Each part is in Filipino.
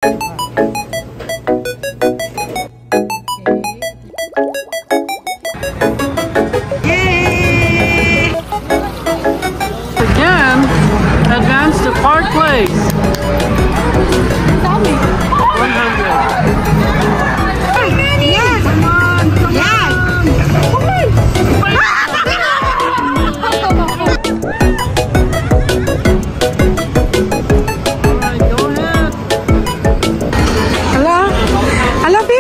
Again, advance to Park Place. 100. Yes! Come on! Yes! Alright, go ahead. Hello? Hello, B!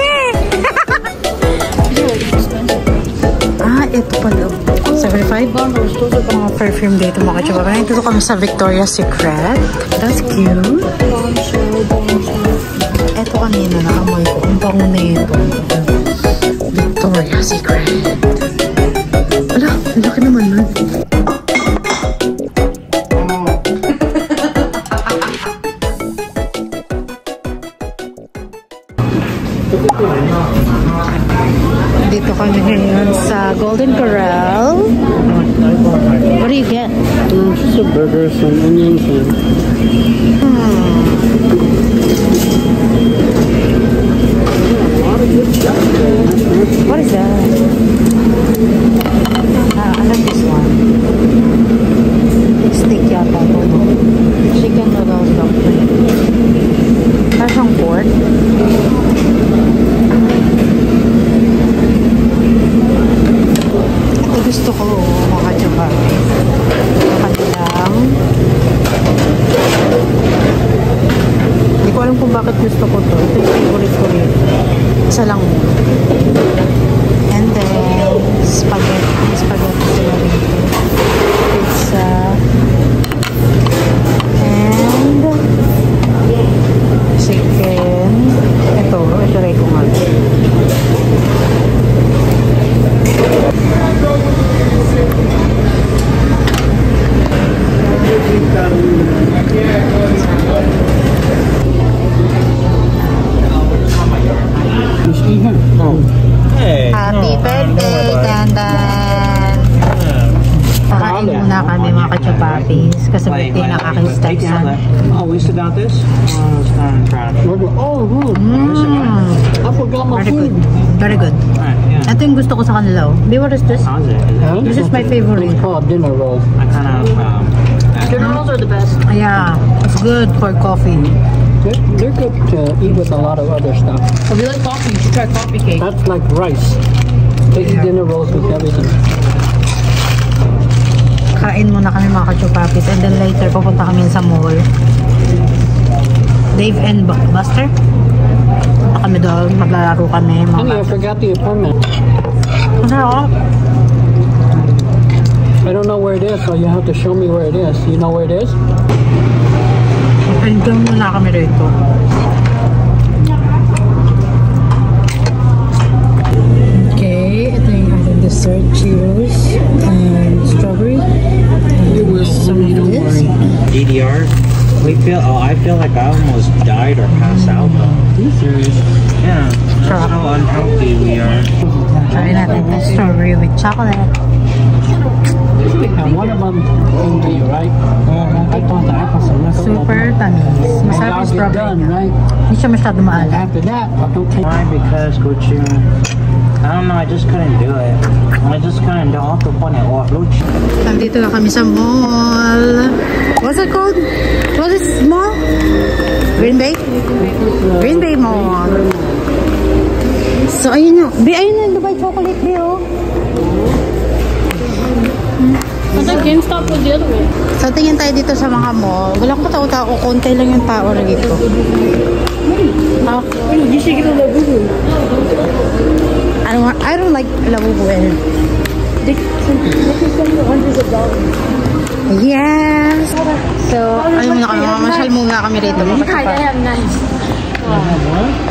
Ito pala. 75 dollars. Ito sa mga perfume dito mga katsaba. Ito kami sa Victoria's Secret. That's cute. Ito kanina naamoy ko. Ang bango na ito. Victoria's Secret. Ala, ang laki naman nun. Dito kami ngayon sa Golden Corral. What do you get? Just a burger, some onions, and... What is that? I like this one. Steak yata. Chicken noodles dumpling. Parang siyang pork. Ito gusto ko mga katsaba. Kanilang. Hindi ko alam kung bakit gusto ko to. Ito yung favorite ko rin. Isa lang mo. And then, spaghetti. Spaghetti sila rito. Pizza. And chicken. Ito rin ko nga. Happy birthday, Dandan! Kakain muna kami mga kachupapis kasi birthday ng aking stepson. Oh, we sit down this? Oh, good. I forgot my Very food. good. Very good. Ito yung gusto ko sa kanila. What is this? This is my favorite. It's called dinner rolls. I kind of... Dinner rolls are the best. Yeah, it's good for coffee. They're good to eat with a lot of other stuff. If you like coffee, you should try coffee cake. That's like rice. Take dinner rolls with everything. Kain muna kami mga kachupapis and then later pupunta kami sa mall. Dave and Buster. Punta kami doon, maglalaro kami. Honey, I forgot the apartment. Ano? I don't know where it is, so you have to show me where it is. You know where it is? And doon muna kami rito. Okay, ito yung ating dessert. Cheers. And strawberry. And some of this. DDR. I feel like I almost died or passed out though. Are you serious? Yeah, that's how unhealthy we are. Try natin the strawberry with chocolate. And one of them came to you, right? I thought the apples are left. Super tamis. Masarap yung strawberry done, niya. right? Hindi siya masyado maalat. After that, I don't take. Why? Because Gucci. I don't know. I just couldn't do it. I just couldn't do it. Gucci. Nandito na kami sa mall. What's it called? What is mall? Green Bay? Green Bay Mall. So, ayun yung, ayun yung Dubai chocolate day, oh. I thought GameStop was the other way. So, tingin tayo dito sa mga mall. Walang katao-tao. Konti lang yung tao na dito. Oh. You should get a Labubu. I don't like Labubu. They can send you hundreds of dollars. Yes! So, ayun muna kami. Mamasyal muna kami rito. Yeah, they have knives.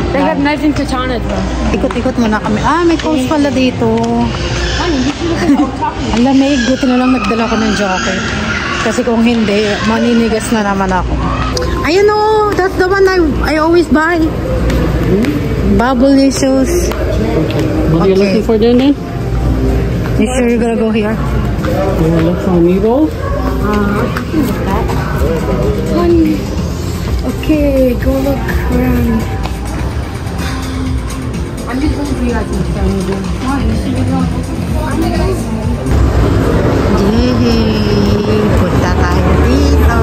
They have knives in Katana, bro. Ikot-ikot muna kami. May coats pala dito. Honey, you should look at what I'm talking Ang lamig. Buti na lang nagdala ko ng jacket. Kasi kung hindi, maninigas na naman ako. Ayun o! That's the one I always buy. Bubbly sauce. What are you looking for then? You sure you're gonna go here? You want to look for meatballs? Honey. Okay. Okay, go look around. I'm just going to you guys next time you do. Why? You should be guys. Yay! Punta tayo dito.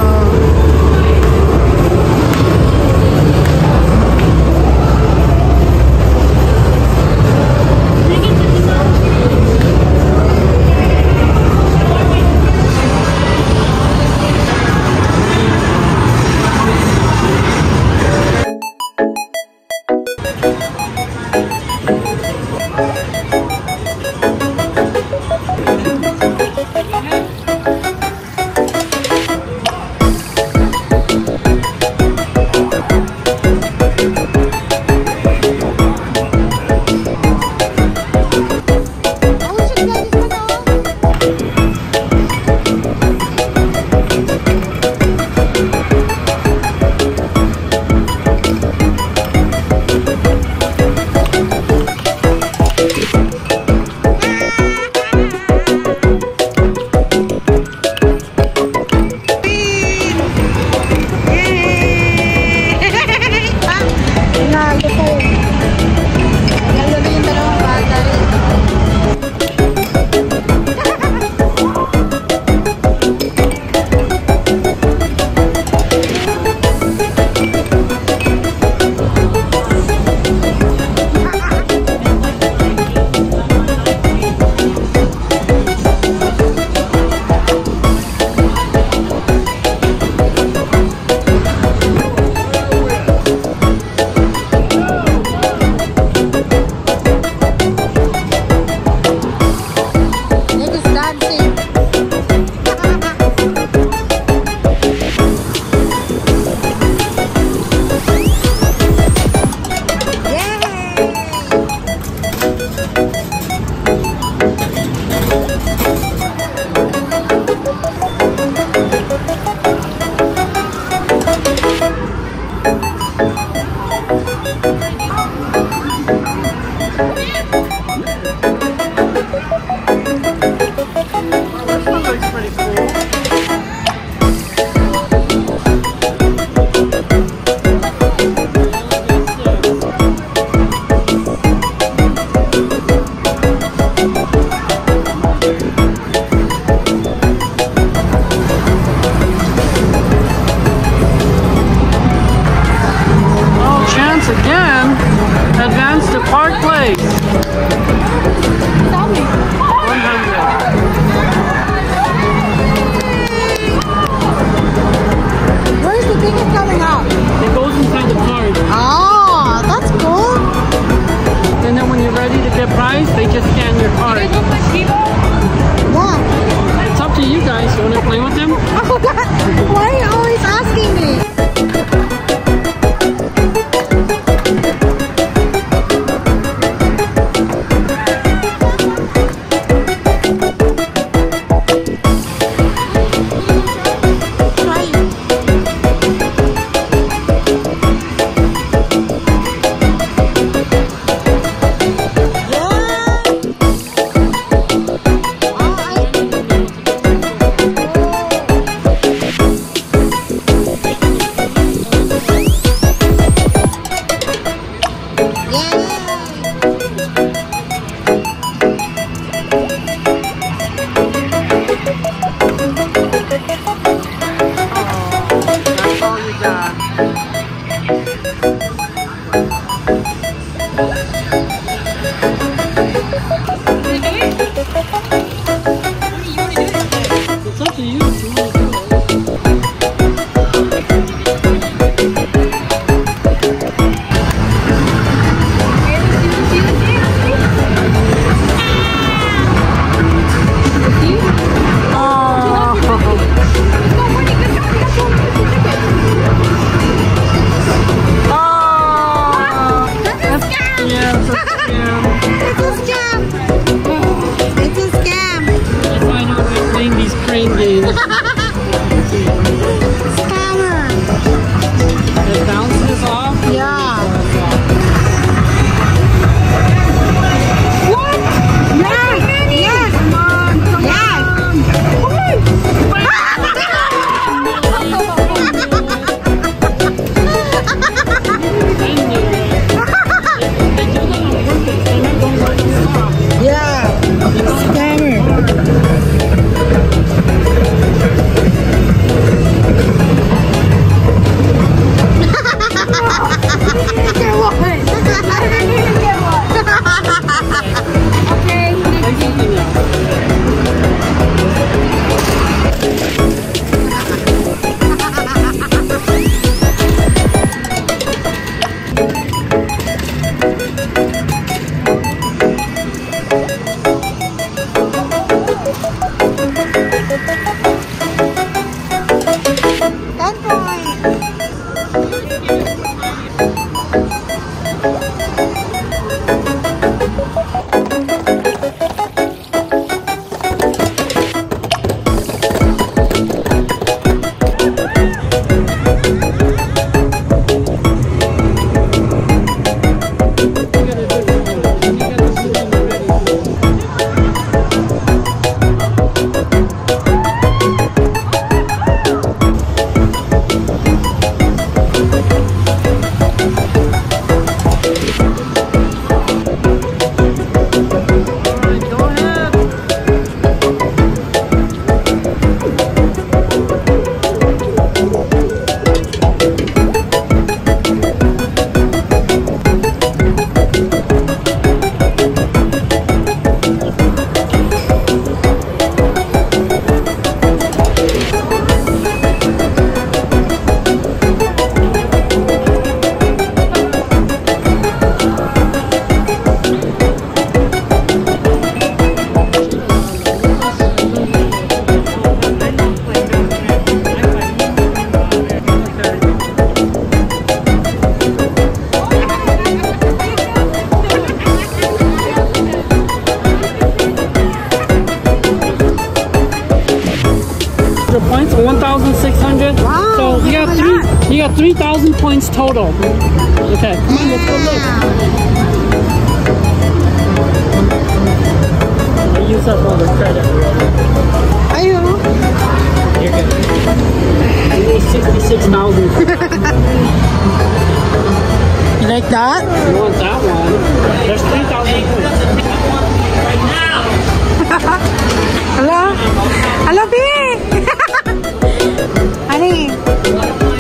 Why are you always asking me? Yeah. Points, 1,600. Wow, So you got 3,000 points total. Okay, come on, let's go look. I used up all the credit already. Ayo. You're good. I need 66,000. You like that? You want that one? There's 3,000 points. Hello? Hello, B! Honey,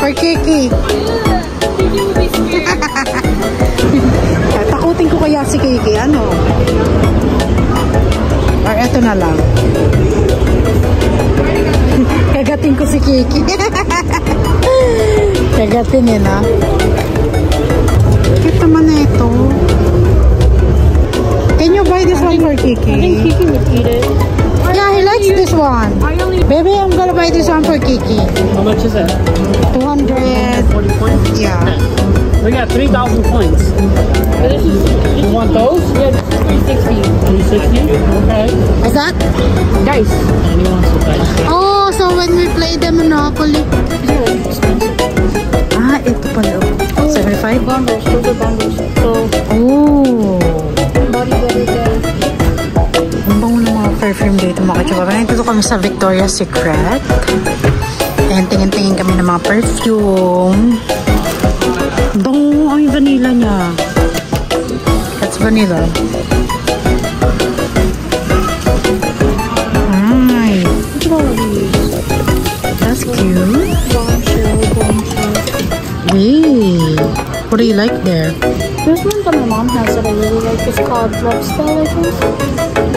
for Kiki. Takutin ko kaya si Kiki, ano? Or eto na lang. Kagatin ko si Kiki. Kagatin yun, ha? Cute naman na ito. Can you buy this one for Kiki? I think Kiki would eat it. Yeah, he likes this one. Baby, I'm gonna buy this one for Kiki. How much is it? 200. 40 points? Yeah. We got 3,000 points. You want those? Yeah, 360. 360? Okay. What's that? Dice. And he wants the dice. Oh, so when we play the Monopoly. Ah, ito pala. 75? Bundles, those are bundles. So, Oh. body butter there. Ang bango ng mga perfume dito mga kachupa. Nandito kami sa Victoria's Secret. And tingin-tingin kami ng mga perfume. Bango ang vanilla niya. That's vanilla. Ay. That's cute. Wait. What do you like there? There's one that my mom has that I really like. It's called Love Spell, I think.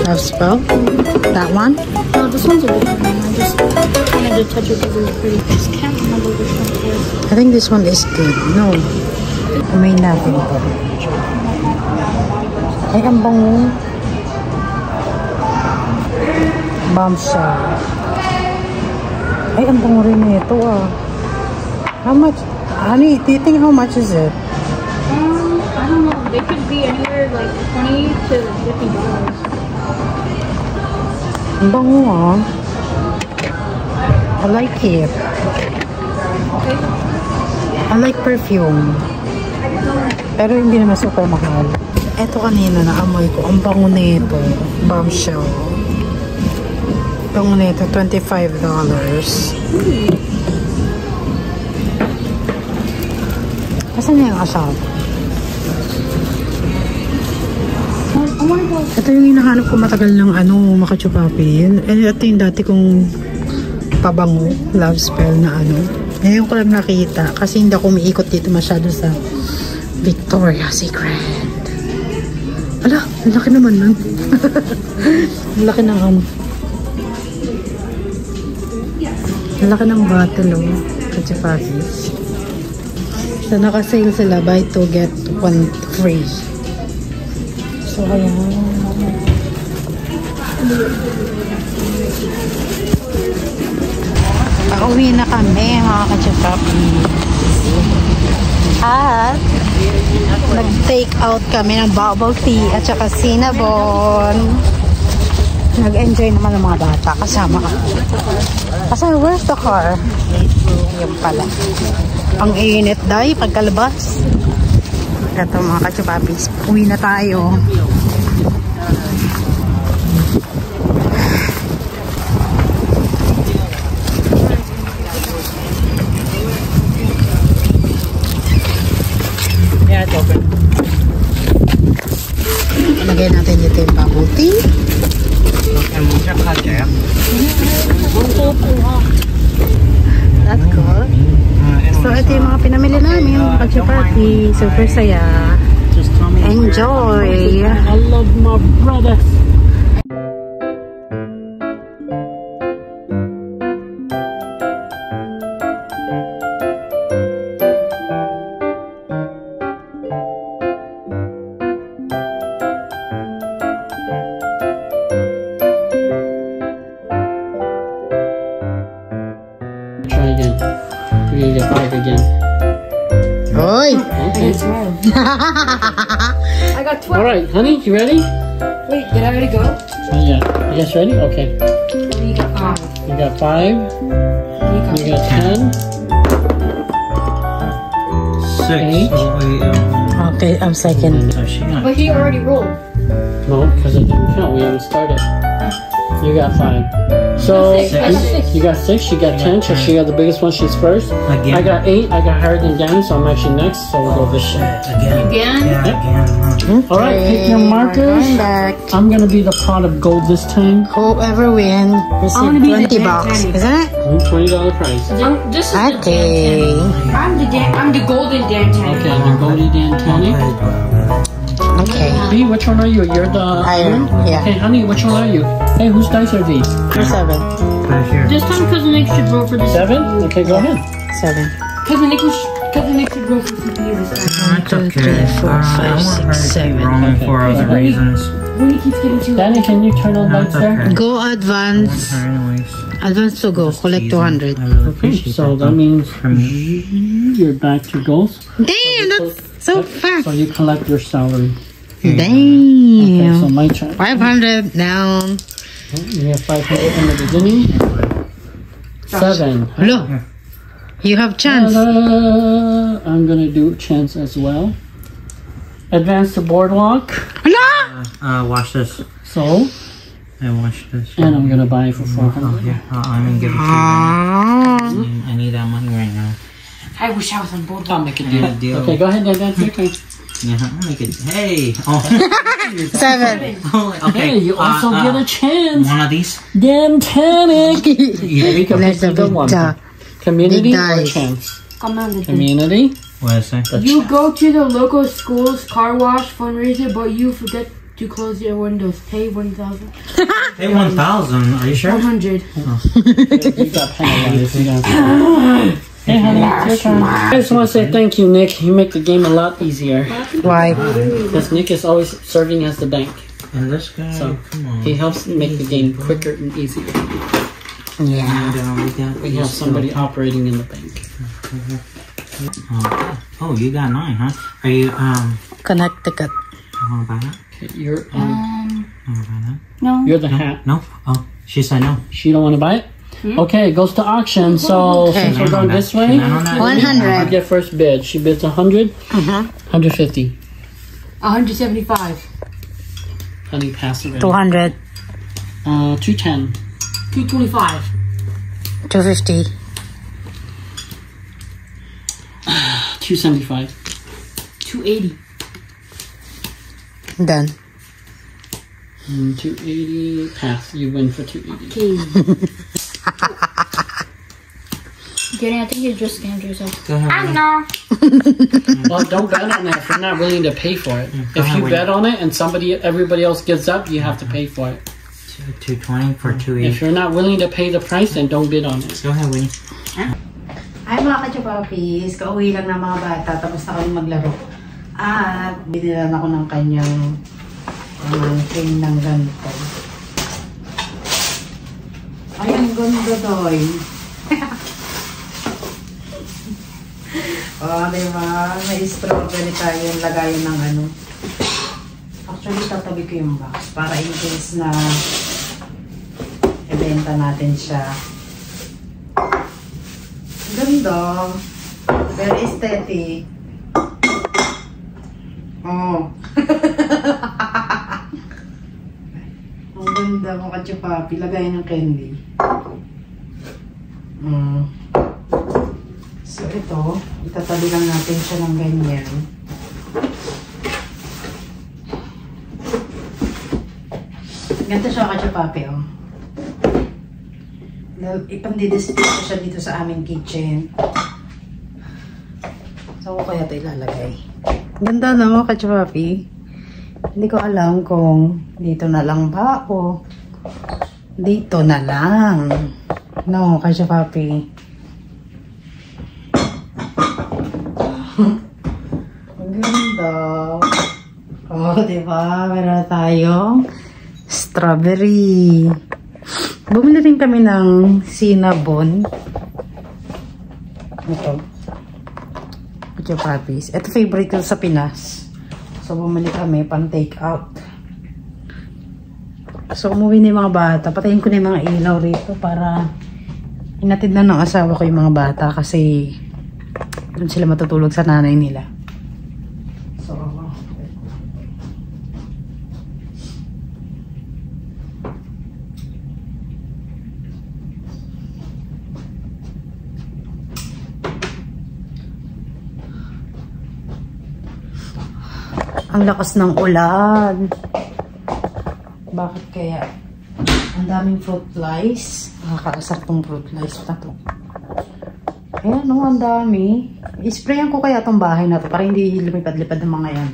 Love Spell? That one? No, this one's a different one. I just wanted to touch it because it was pretty. I just can't remember which one it is. I think this one is good. No. May natin ito. Ay, ang bango. Bombshell. Ay, ang bango rin ito ah. How much? Honey, do you think how much is it? I don't know. They could be anywhere like $20 to $50. Ang bango ah. I like it. I like perfume. Pero hindi naman super mahal. Ito kanina naamoy ko. Ang bango nito. Bombshell. Bango nito. $25. Asan niya yung asawa? Ito yung hinahanap ko matagal ng makachupapi. Ito yung dati kong pabango, Love Spell na Ngayon ko lang nakita kasi hindi ako umiikot dito masyado sa Victoria's Secret. Ala, ang laki naman nun. Ang laki ng ang laki ng bottle kachupapis. So, naka-sale sila. Buy 2, get 1 free. So, ayan. Pauwi na kami, mga kachupapis. At Nag-take out kami ng bubble tea at saka cinnamon. Nag-enjoy naman ng mga bata kasama ka. Kasi where's the car? Yung pala. Ang init dahi pagkalabas. Ito mga kachupapis. Uwi na tayo. Yeah, it's open. Lagay natin dito yung bubble tea. That's cool. So, ito yung mga pinamili namin. Pag-party. Super saya. Just tell me. Enjoy! I love my brother. Try again. We're gonna get 5 again. Oy! Okay. I got 12. Alright, honey, you ready? Wait, did I already go? Yeah. You guys ready? Okay. You got 5. You got 5. You got 10. 6. Eight. Oh, wait, Okay, I'm second. so she got But he already rolled. No, because it didn't count. We haven't started. You got 5. So Six. I got 6. you got 6. She got 10. So she got the biggest one. She's first. Again. I got 8. I got higher than Danny, so I'm actually next. So we'll go this way. again. Again? Yeah, Yep. again. All right, pick your markers. Going back. I'm gonna be the pot of gold this time. Whoever win, wanna receive be the 20 bucks. Danny. Isn't it? $20 prize. This is Okay. I'm the golden Dantani. Okay, the Goldie Dantani. Okay. B, which one are you? You're the Iron. Yeah. Hey, honey, which one are you? Hey, whose dice are these? You're 7. Right here. This time Cousin Nick should roll for the 7? Okay, go ahead. 7. Cousin Nick should roll for CPU this time. It's okay. 4, 5, 6, 7. Rolling for other Okay. reasons. When he keeps getting too Danny, can you turn on lights there? okay. Go advance. Anyways. Advance to go. Collect 200. I really Okay, appreciate so that. that means From me. you're back to goals. Damn, that's so So fast. you collect your salary. Okay, so Damn. my turn. 500 down. You have 500 in the beginning. 7. Look. You have chance. I'm gonna do chance as well. Advance to boardwalk. No! Watch this. So, I watch this. and I'm gonna buy it for Oh, 400. yeah. I'm gonna give it to you. Ah. I need that money right now. I wish I was on board. I'll make a Yeah, deal. deal. Okay, go ahead, Dan. Your turn. Yeah, I'll make it. Hey! Oh, 7. okay. Hey, you also get a chance. One of these? Dantanic. You can Let's pick either have one. it. Community Big or dice. chance? Commander. Community. What is it? You go to the local school's car wash fundraiser, but you forget to close your windows. Pay 1,000. Hey, 1,000. Are you sure? 100. You got penalized. You got- Hey, honey, it's your turn. I just want to say thank you, Nick. You make the game a lot easier. Why? Because Nick is always serving as the bank. And this guy, So, come on. he helps make the game quicker and easier. Yeah. We have somebody operating in the bank. Oh, you got 9, huh? Are you, Connecticut. you wanna buy that? Okay, you're You wanna buy that? No. you're the hat. No? Oh, she said no. She don't want to buy it? Okay, it goes to auction. So since we're going this way, Can I on that? you 100. get first bid. She bids 100, 150. 175. Honey, pass it. 200. 210. 225. 250. 275. 280. Done. 280. Pass. You win for 280. Okay. Danny, I think you just scammed yourself. Go ahead. I know. Well, don't bet on it if you're not willing to pay for it. If ahead, you Wayne. bet on it and everybody else gives up, you have to pay for it. 220 for If 280. you're not willing to pay the price, then don't bid on it. Go ahead, Winnie. Ay mga kachupapis, kauwi lang ng mga bata tapos na kami maglaro. At binilan ako ng kanyang pamangkin ng ganito. Ay, ang ganda doy. Oh, diba? May strawberry tayo yung lagayan ng ano. Actually, tatabi ko yung box para in case na ibenta natin siya. Ganda. Very aesthetic. Oh. Ang ganda mo kachupapi. Lagayan ng candy. So, ito. Itatabi lang natin siya ng ganyan. Ganito siya kachupapi, oh. Ipang-display ko siya dito sa aming kitchen. So, ako kaya ito ilalagay. Ganda no, kachupapi. Hindi ko alam kung dito na lang ba o dito na lang. No, kachupapi. Ang ganda. Oh, diba? Meron tayong strawberry. Bumili rin kami ng cinnamon. Ito. Chupapis. Ito favorite ko sa Pinas. So, bumili kami pang take out. So, umuwi na yung mga bata. Patayin ko na yung mga ilaw rito para inatid na ng asawa ko yung mga bata kasi doon sila matutulog sa nanay nila. So, ang lakas ng ulan. Bakit kaya? Ang daming fruit flies. Nakakaasar tong fruit flies na to. Ayan, no, ang dami. I-sprayan ko kaya tong bahay na to para hindi lumipad-lipad ng mga yan.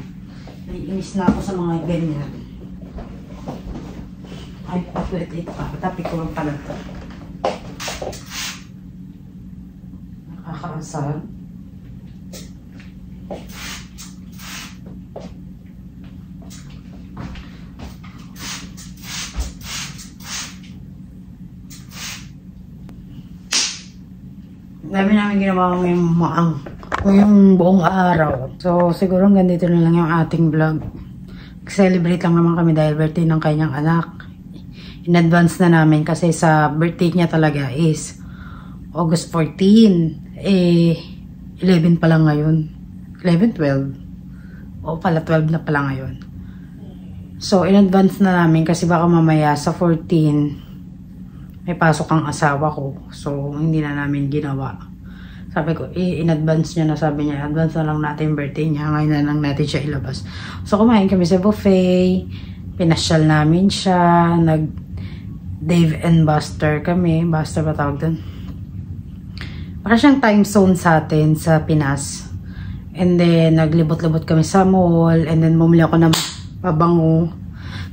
Naiinis na ako sa mga ganyan. Ay, ito pa. Tapi ko lang pala ito. Nakakaasar. Dami namin ginawa ngayong buong araw. So, siguro ganito na lang yung ating vlog. Celebrate lang naman kami dahil birthday ng kanyang anak. In advance na namin kasi sa birthday niya talaga is August 14. 11 pa lang ngayon. 11, 12. O pala, 12 na pala ngayon. So, in advance na namin kasi baka mamaya sa 14 may pasok ang asawa ko. So, hindi na namin ginawa. Sabi ko, in advance niya na. Sabi niya, advance na lang natin yung birthday niya. Ngayon na lang natin siya ilabas. So, kumain kami sa buffet. Pinasyal namin siya. Dave and Buster kami. Buster ba tawag doon? Para siyang time zone sa atin sa Pinas. And then, naglibot-libot kami sa mall. And then, bumili ako ng pabango.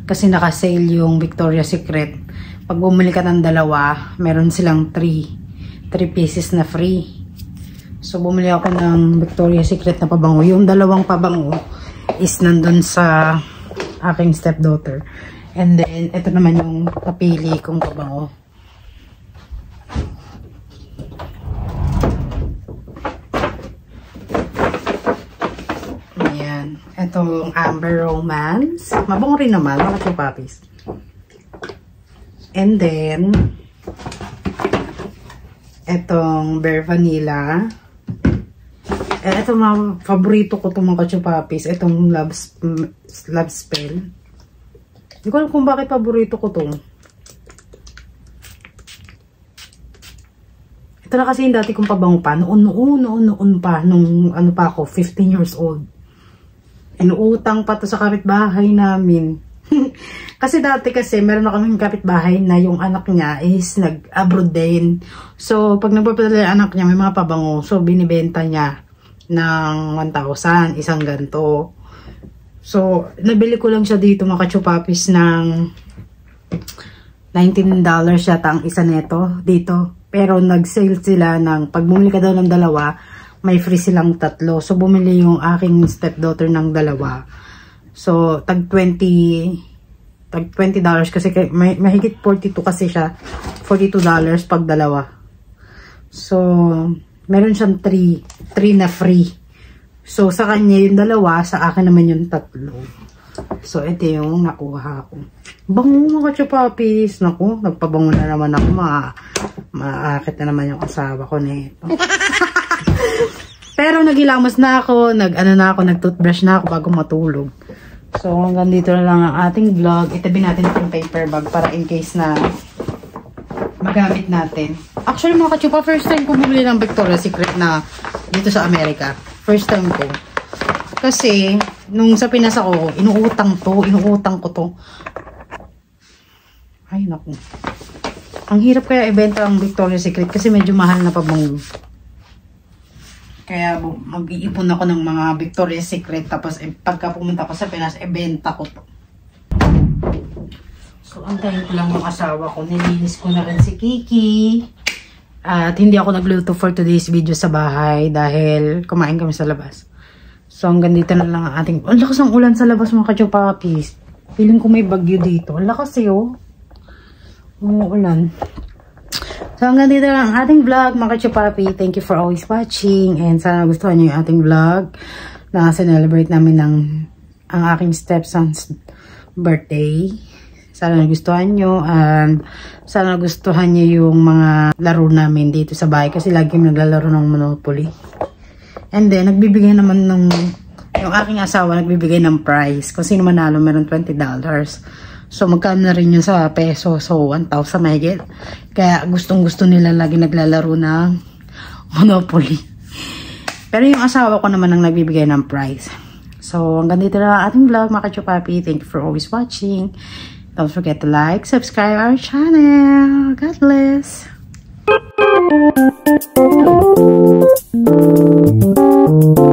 Kasi naka-sale yung Victoria's Secret. Pag bumili ka ng dalawa, meron silang 3 pieces na free. So, bumili ako ng Victoria's Secret na pabango. Yung dalawang pabango is nandun sa aking stepdaughter. And then, ito naman yung napili kong pabango. Ayan. Itong Amber Romance. Mabango rin naman. Mga chupapis. And then, etong Bare Vanilla. Ito mga paborito ko itong mga kachupapis. Itong Love Spell. Hindi ko alam kung bakit paborito ko itong. Ito na kasi yung dati kong pabango pa. Noon pa. Nung ano pa ako, 15 years old. Inuutang pa to sa kapitbahay namin. Kasi dati meron na kaming kapitbahay na yung anak niya is nag-abroad din. So, pag nagpapadala yung anak niya, may mga pabango. So, binibenta niya ng 1,000, isang ganto. So, nabili ko lang siya dito mga kachupapis ng $19 yata ang isa neto dito. Pero nag-sale sila ng, pag bumili ka daw ng dalawa, may free silang 3. So, bumili yung aking stepdaughter ng dalawa. So, tag $20 kasi mahigit 42 kasi siya. $42 pag dalawa. So, Meron siyang 3 na free. So, sa kanya yung 2, sa akin naman yung 3. So, ito yung nakuha ko. Bango mga chupapis. Naku, nagpabango na naman ako. Maakit na naman yung asawa ko nito. Pero nagilamos na ako. Nag-toothbrush na ako bago matulog. So, hanggang dito na lang ang ating vlog. Itabi natin itong paper bag para in case na magamit natin. Actually, mga kachupa, first time ko bumili ng Victoria's Secret na dito sa Amerika. First time ko. Kasi, nung sa Pinas ako, inuutang ko to. Ay, naku. Ang hirap kaya ibenta ang Victoria's Secret kasi medyo mahal na pabango. Kaya mag-iipon ako ng mga Victoria's Secret tapos pagka pumunta ko sa Pinas, ibenta ko to. So, antayin ko lang yung asawa ko. Nilinis ko na rin si Kiki. At hindi ako nagluto for today's video sa bahay dahil kumain kami sa labas. So, hanggang dito na lang ang ating... Ang lakas ng ulan sa labas mga kachupapis. Feeling ko may bagyo dito. Ang lakas eh, umuulan. So, hanggang dito lang ang ating vlog mga kachupapi. Thank you for always watching. And sana gustuhan nyo yung ating vlog na celebrate namin ang aking stepson's birthday. Sana nagustuhan nyo. And sana nagustuhan nyo yung mga laro namin dito sa bahay. Kasi lagi kami naglalaro ng Monopoly. And then, nagbibigay naman yung aking asawa, nagbibigay ng prize. Kung sino manalo, meron $20. So, magkano na rin yun sa peso. So, 1,000 mahigit. Kaya, gustong-gusto nila lagi naglalaro ng Monopoly. Pero yung asawa ko naman ang nagbibigay ng prize. So, hanggang dito na ang ating vlog, mga kachupapi. Thank you for always watching. Don't forget to like, subscribe our channel. God bless. Thank you.